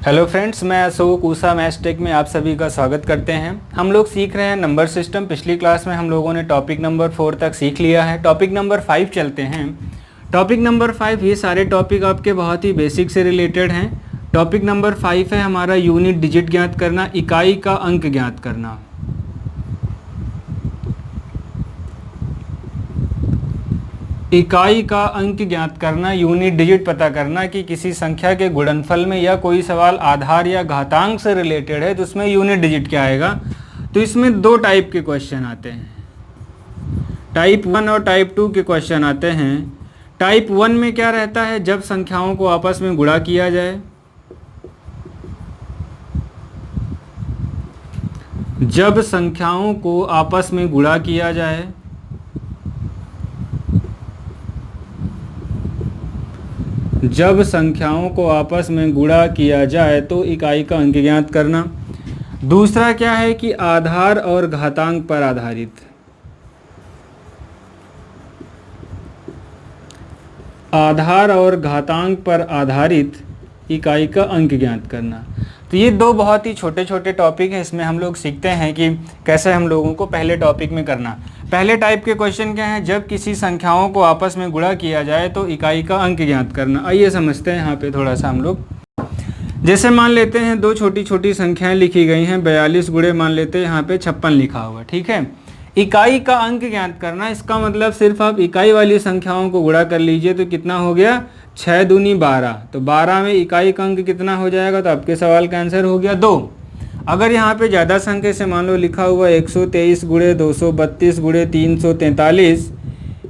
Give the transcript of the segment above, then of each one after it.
Hello friends, मैं Ashok Usha maths take में आप सभी का स्वागत करते हैं। हम लोग सीख रहे हैं नंबर सिस्टम। पिछली क्लास में हम लोगों ने टॉपिक नंबर 4 तक सीख लिया है। टॉपिक नंबर 5 चलते हैं। टॉपिक नंबर 5, ये सारे टॉपिक आपके बहुत ही बेसिक से रिलेटेड हैं। टॉपिक नंबर 5 है हमारा यूनिट डिजिट ज्ञात करना, इकाई का अंक ज्ञात करना। इकाई का अंक ज्ञात करना, यूनिट डिजिट पता करना कि किसी संख्या के गुणनफल में या कोई सवाल आधार या घातांक से रिलेटेड है तो उसमें यूनिट डिजिट क्या आएगा। तो इसमें दो टाइप के क्वेश्चन आते हैं, टाइप 1 और टाइप 2 के क्वेश्चन आते हैं। टाइप 1 में क्या रहता है, जब संख्याओं को आपस में गुणा किया जाए, जब संख्याओं को आपस में गुणा किया जाए, जब संख्याओं को आपस में गुणा किया जाए तो इकाई का अंक ज्ञात करना। दूसरा क्या है कि आधार और घातांक पर आधारित, आधार और घातांक पर आधारित इकाई का अंक ज्ञात करना। तो ये दो बहुत ही छोटे छोटे टॉपिक हैं। इसमें हम लोग सीखते हैं कि कैसे हम लोगों को पहले टॉपिक में करना। पहले टाइप के क्वेश्चन क्या हैं, जब किसी संख्याओं को आपस में गुणा किया जाए तो इकाई का अंक ज्ञात करना। आइए समझते हैं यहाँ पे थोड़ा सा हम लोग। जैसे मान लेते हैं दो छोटी छोटी संख्याएं लिखी गई हैं, 42 गुणे मान लेते हैं यहाँ पे 56 लिखा हुआ, ठीक है। इकाई का अंक ज्ञात करना, इसका मतलब सिर्फ आप इकाई वाली संख्याओं को गुणा कर लीजिए तो कितना हो गया, 6 दूनी 12। तो 12 में इकाई का अंक कितना हो जाएगा, तो आपके सवाल का आंसर हो गया 2। अगर यहाँ पे ज़्यादा संख्या से मान लो लिखा हुआ 123 गुणे 232 गुणे 343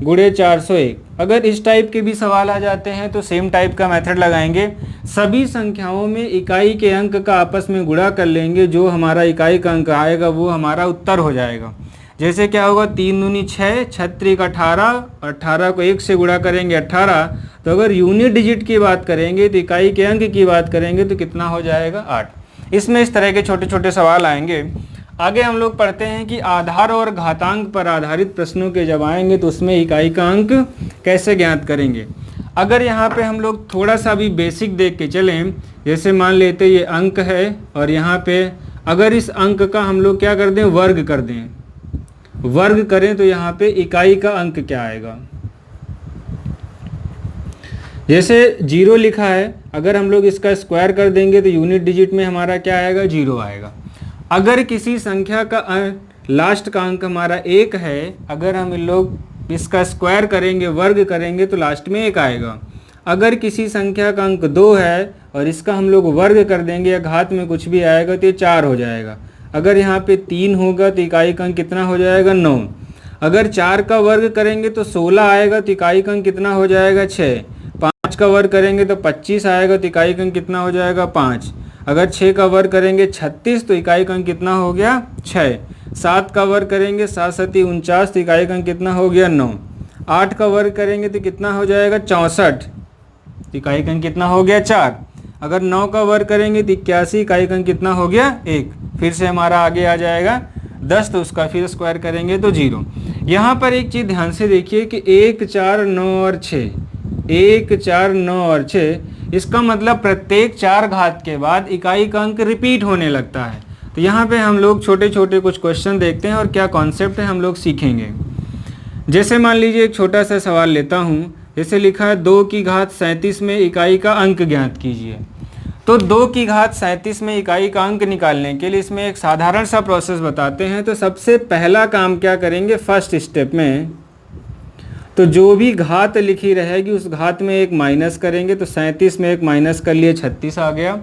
गुणे 401, अगर इस टाइप के भी सवाल आ जाते हैं तो सेम टाइप का मेथड लगाएंगे। सभी संख्याओं में इकाई के अंक का आपस में गुणा कर लेंगे, जो हमारा इकाई का अंक आएगा वो हमारा उत्तर हो जाएगा। जैसे क्या होगा, 3 दूनी 6, 6 त्रिक 18, 18 को 1 से गुणा करेंगे 18। तो अगर यूनिट डिजिट की बात करेंगे तो इकाई के अंक की बात करेंगे तो कितना हो जाएगा, 8। इसमें इस तरह के छोटे छोटे सवाल आएंगे। आगे हम लोग पढ़ते हैं कि आधार और घातांक पर आधारित प्रश्नों के जब आएंगे तो उसमें इकाई का अंक कैसे ज्ञात करेंगे। अगर यहाँ पे हम लोग थोड़ा सा भी बेसिक देख के चलें, जैसे मान लेते ये अंक है और यहाँ पे अगर इस अंक का हम लोग क्या कर दें, वर्ग कर दें, वर्ग करें तो यहाँ पे इकाई का अंक क्या आएगा। जैसे 0 लिखा है, अगर हम लोग इसका स्क्वायर कर देंगे तो यूनिट डिजिट में हमारा क्या आएगा, 0 आएगा। अगर किसी संख्या का लास्ट का अंक हमारा 1 है, अगर हम इन लोग इसका स्क्वायर करेंगे, वर्ग करेंगे तो लास्ट में 1 आएगा। अगर किसी संख्या का अंक 2 है और इसका हम लोग वर्ग कर देंगे या घात में कुछ भी आएगा तो ये 4 हो जाएगा। अगर यहाँ पे 3 होगा तो इकाई का अंक कितना हो जाएगा, 9। अगर 4 का वर्ग करेंगे तो 16 आएगा तो इकाई का अंक कितना हो जाएगा, 6। 5 का वर्ग करेंगे तो 25 आएगा तो इकाई का अंक कितना हो जाएगा, 5। अगर 6 का वर्ग करेंगे 36 तो इकाई का अंक कितना हो गया, 6। 7 का वर्ग करेंगे 7 सती 49 तो इकाई का अंक कितना हो गया, 9। 8 का वर्ग करेंगे तो कितना हो जाएगा, 64 तो इकाई का अंक कितना हो गया, 4। अगर 9 का वर्ग करेंगे तो 81 इकाई का अंक कितना हो गया, 1। फिर से हमारा आगे आ जाएगा 10 तो उसका फिर स्क्वायर करेंगे तो 0। यहाँ पर एक चीज़ ध्यान से देखिए कि 1, 4, 9 और 6, 1, 4, 9 और 6, इसका मतलब प्रत्येक 4 घात के बाद इकाई का अंक रिपीट होने लगता है। तो यहाँ पे हम लोग छोटे छोटे कुछ क्वेश्चन देखते हैं और क्या कॉन्सेप्ट है हम लोग सीखेंगे। जैसे मान लीजिए एक छोटा सा सवाल लेता हूँ, जैसे लिखा है 2 की घात 37 में इकाई का अंक ज्ञात कीजिए। तो 2 की घात 37 में इकाई का अंक निकालने के लिए इसमें एक साधारण सा प्रोसेस बताते हैं। तो सबसे पहला काम क्या करेंगे, फर्स्ट स्टेप में तो जो भी घात लिखी रहेगी उस घात में एक माइनस करेंगे। तो 37 में एक माइनस कर लिए, 36 आ गया।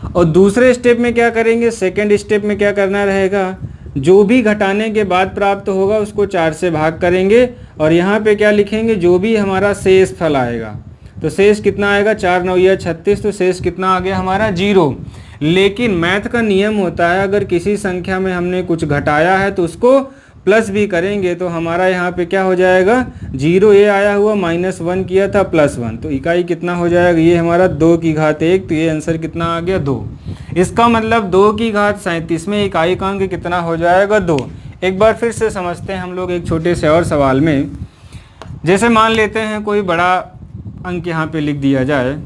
और दूसरे स्टेप में क्या करेंगे, सेकंड स्टेप में क्या करना रहेगा, जो भी घटाने के बाद प्राप्त होगा उसको 4 से भाग करेंगे और यहाँ पे क्या लिखेंगे, जो भी हमारा शेष फल आएगा। तो शेष कितना आएगा, 4 9 या 36, तो शेष कितना आ गया हमारा, 0। लेकिन मैथ का नियम होता है, अगर किसी संख्या में हमने कुछ घटाया है तो उसको प्लस भी करेंगे तो हमारा यहाँ पे क्या हो जाएगा, 0 ये आया हुआ, -1 किया था +1, तो इकाई कितना हो जाएगा, ये हमारा 2 की घात 1, तो ये आंसर कितना आ गया, 2। इसका मतलब 2 की घात 37 में इकाई का अंक कितना हो जाएगा, 2। एक बार फिर से समझते हैं हम लोग एक छोटे से और सवाल में। जैसे मान लेते हैं कोई बड़ा अंक यहाँ पे लिख दिया जाए,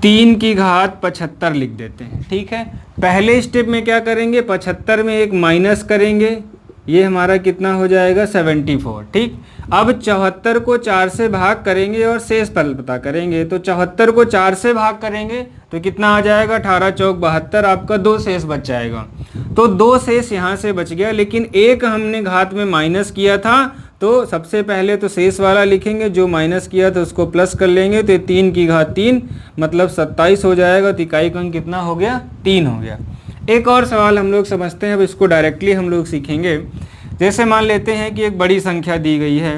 3 की घात 75 लिख देते हैं। ठीक है, पहले स्टेप में क्या करेंगे, 75 में एक माइनस करेंगे, ये हमारा कितना हो जाएगा 74। ठीक, अब 74 को 4 से भाग करेंगे और शेष पता करेंगे। तो 74 को 4 से भाग करेंगे तो कितना आ जाएगा, 18 चौक 72, आपका 2 शेष बच जाएगा। तो 2 शेष यहाँ से बच गया, लेकिन एक हमने घात में माइनस किया था, तो सबसे पहले तो शेष वाला लिखेंगे, जो माइनस किया था उसको प्लस कर लेंगे, तो 3 की घात 3 मतलब 27 हो जाएगा। तो इकाई का अंक कितना हो गया, 3 हो गया। एक और सवाल हम लोग समझते हैं, अब इसको डायरेक्टली हम लोग सीखेंगे। जैसे मान लेते हैं कि एक बड़ी संख्या दी गई है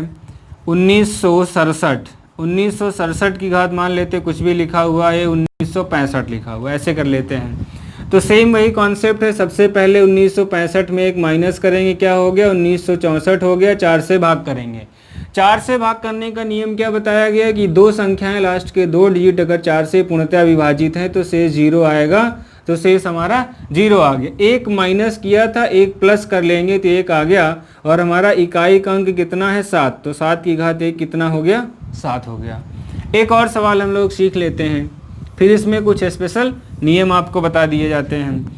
1967, 1967 की घात मान लेते कुछ भी लिखा हुआ है, 1965 लिखा हुआ है, ऐसे कर लेते हैं। तो सेम वही कॉन्सेप्ट है, सबसे पहले 1965 में एक माइनस करेंगे, क्या हो गया 1964 हो गया, 4 से भाग करेंगे। 4 से भाग करने का नियम क्या बताया गया कि दो संख्याएं लास्ट के 2 डिजिट अगर 4 से पूर्णतः विभाजित हैं तो शेष 0 आएगा, तो शेष हमारा 0 आ गया। एक माइनस किया था, एक प्लस कर लेंगे तो 1 आ गया, और हमारा इकाई का अंक कितना है 7, तो 7 की घात 1 कितना हो गया, 7 हो गया। एक और सवाल हम लोग सीख लेते हैं, फिर इसमें कुछ स्पेशल नियम आपको बता दिए जाते हैं।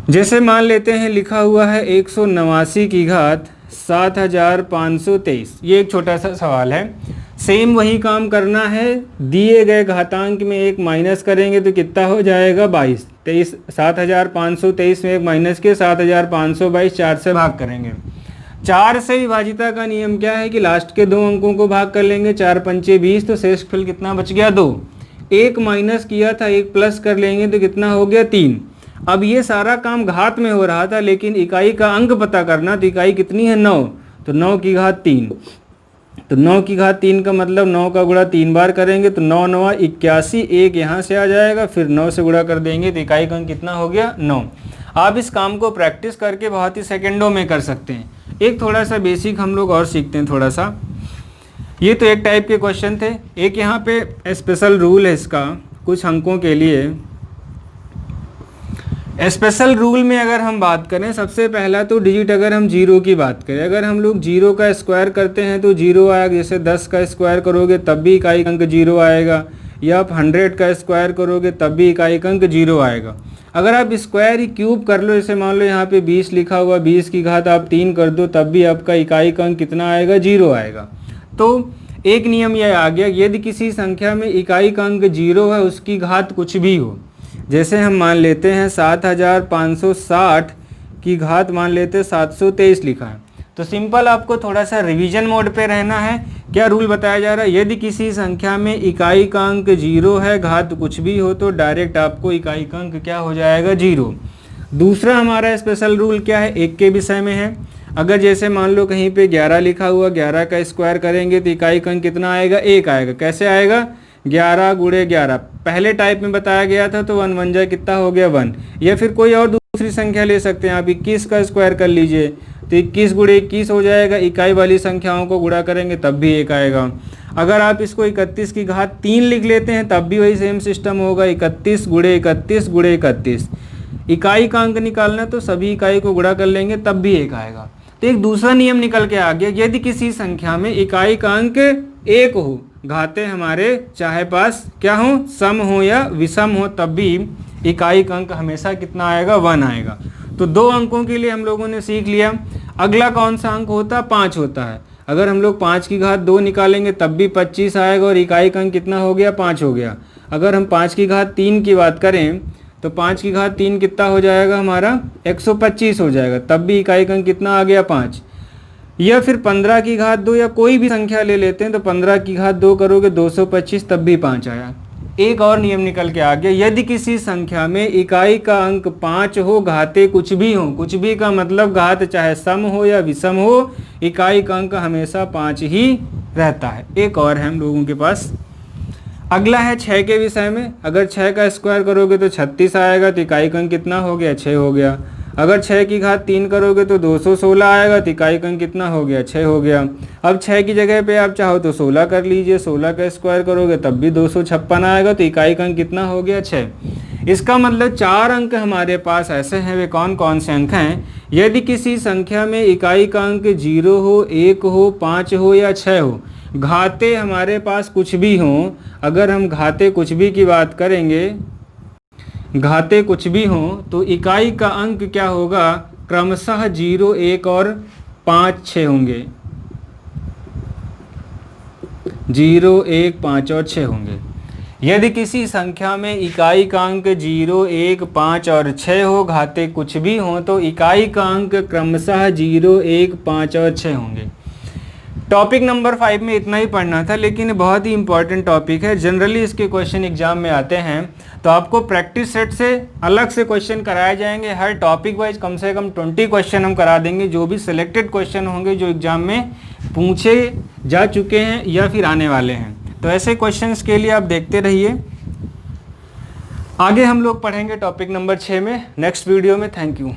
जैसे मान लेते हैं लिखा हुआ है 189 की घात 7523, ये एक छोटा सा सवाल है। सेम वही काम करना है, दिए गए घातांक में एक माइनस करेंगे तो कितना हो जाएगा 22। 7523 में एक माइनस के 7522, 4 से भाग करेंगे। 4 से विभाजिता का नियम क्या है कि लास्ट के 2 अंकों को भाग कर लेंगे, 4 पंचे 20, तो शेषफल कितना बच गया 2। एक माइनस किया था, एक प्लस कर लेंगे तो कितना हो गया 3। अब ये सारा काम घात में हो रहा था, लेकिन इकाई का अंक पता करना, तो इकाई कितनी है 9, तो 9 की घात 3, तो 9 की घात 3 का मतलब 9 का गुणा 3 बार करेंगे तो 9 9 81, एक यहाँ से आ जाएगा, फिर 9 से गुणा कर देंगे तो इकाई का अंक कितना हो गया 9। आप इस काम को प्रैक्टिस करके बहुत ही सेकंडों में कर सकते हैं। एक थोड़ा सा बेसिक हम लोग और सीखते हैं थोड़ा सा। ये तो एक टाइप के क्वेश्चन थे, एक यहाँ पे स्पेशल रूल है इसका कुछ अंकों के लिए। स्पेशल रूल में अगर हम बात करें, सबसे पहला तो डिजिट अगर हम 0 की बात करें, अगर हम लोग 0 का स्क्वायर करते हैं तो 0 आएगा। जैसे 10 का स्क्वायर करोगे तब भी इकाई अंक 0 आएगा, या आप 100 का स्क्वायर करोगे तब भी इकाई अंक 0 आएगा। अगर आप स्क्वायर ही क्यूब कर लो, जैसे मान लो यहाँ पे 20 लिखा हुआ, 20 की घात आप 3 कर दो तब भी आपका इकाई का अंक कितना आएगा 0 आएगा। तो एक नियम यह आ गया, यदि किसी संख्या में इकाई का अंक 0 है, उसकी घात कुछ भी हो, जैसे हम मान लेते हैं 7560 की घात मान लेते हैं 723 लिखा है, तो सिंपल आपको थोड़ा सा रिवीजन मोड पे रहना है। क्या रूल बताया जा रहा है, यदि किसी संख्या में इकाई का अंक 0 है, घात कुछ भी हो, तो डायरेक्ट आपको इकाई का अंक क्या हो जाएगा 0। दूसरा हमारा स्पेशल रूल क्या है, एक के विषय में है। अगर जैसे मान लो कहीं पे 11 लिखा हुआ, 11 का स्क्वायर करेंगे तो इकाई का अंक कितना आएगा 1 आएगा। कैसे आएगा, 11 गुणे 11 पहले टाइप में बताया गया था, तो 1 1 जा कितना हो गया 1। या फिर कोई और दूसरी संख्या ले सकते हैं आप, 21 का स्क्वायर कर लीजिए तो 21 गुणे 21 हो जाएगा। इकाई वाली संख्याओं को गुणा करेंगे तब भी 1 आएगा। अगर आप इसको 31 की घात 3 लिख लेते हैं तब भी वही सेम सिस्टम होगा, 31 गुणे 31 गुणे 31। इकाई का अंक निकालना तो सभी इकाई को गुणा कर लेंगे तब भी 1 आएगा। तो एक दूसरा नियम निकल के आ गया, यदि किसी संख्या में इकाई का अंक 1 हो, घाते हमारे चाहे पास क्या हो, सम हो या विषम हो, तब भी इकाई का अंक हमेशा कितना आएगा 1 आएगा। तो 2 अंकों के लिए हम लोगों ने सीख लिया। अगला कौन सा अंक होता है, 5 होता है। अगर हम लोग 5 की घात 2 निकालेंगे तब भी 25 आएगा, और इकाई का अंक कितना हो गया 5 हो गया। अगर हम 5 की घात 3 की बात करें तो 5 की घात 3 कितना हो जाएगा हमारा 125 हो जाएगा, तब भी इकाई का अंक कितना आ गया 5। या फिर 15 की घात 2 या कोई भी संख्या ले लेते हैं तो 15 की घात 2 करोगे 225, तब भी 5 आया। एक और नियम निकल के आ गया, यदि किसी संख्या में इकाई का अंक 5 हो, घाते कुछ भी हो, कुछ भी का मतलब घात चाहे सम हो या विषम हो, इकाई का अंक हमेशा 5 ही रहता है। एक और है हम लोगों के पास, अगला है 6 के विषय में। अगर 6 का स्क्वायर करोगे तो 36 आएगा, तो इकाई का अंक कितना हो गया 6 हो गया। अगर 6 की घात 3 करोगे तो 216 आएगा, तो इकाई का अंक कितना हो गया 6 हो गया। अब 6 की जगह पे आप चाहो तो 16 कर लीजिए, 16 का स्क्वायर करोगे तब भी 256 आएगा, तो इकाई का अंक कितना हो गया 6। इसका मतलब 4 अंक हमारे पास ऐसे हैं, वे कौन कौन से अंक हैं, यदि किसी संख्या में इकाई का अंक 0 हो, 1 हो, 5 हो या 6 हो, घाते हमारे पास कुछ भी हों, अगर हम घाते कुछ भी की बात करेंगे, घाते कुछ भी हों, तो इकाई का अंक क्या होगा, क्रमशः 0, 1 और 5, 6 होंगे। 0, 1, 5 और 6 होंगे। यदि किसी संख्या में इकाई का अंक 0, 1, 5 और 6 हो, घाते कुछ भी हो, तो इकाई का अंक क्रमशः 0, 1, 5 और 6 होंगे। टॉपिक नंबर 5 में इतना ही पढ़ना था, लेकिन बहुत ही इंपॉर्टेंट टॉपिक है। जनरली इसके क्वेश्चन एग्जाम में आते हैं, तो आपको प्रैक्टिस सेट से अलग से क्वेश्चन कराए जाएंगे। हर टॉपिक वाइज कम से कम 20 क्वेश्चन हम करा देंगे, जो भी सिलेक्टेड क्वेश्चन होंगे जो एग्जाम में पूछे जा चुके हैं या फिर आने वाले हैं। तो ऐसे क्वेश्चंस के लिए आप देखते रहिए। आगे हम लोग पढ़ेंगे टॉपिक नंबर 6 में नेक्स्ट वीडियो में। Thank you.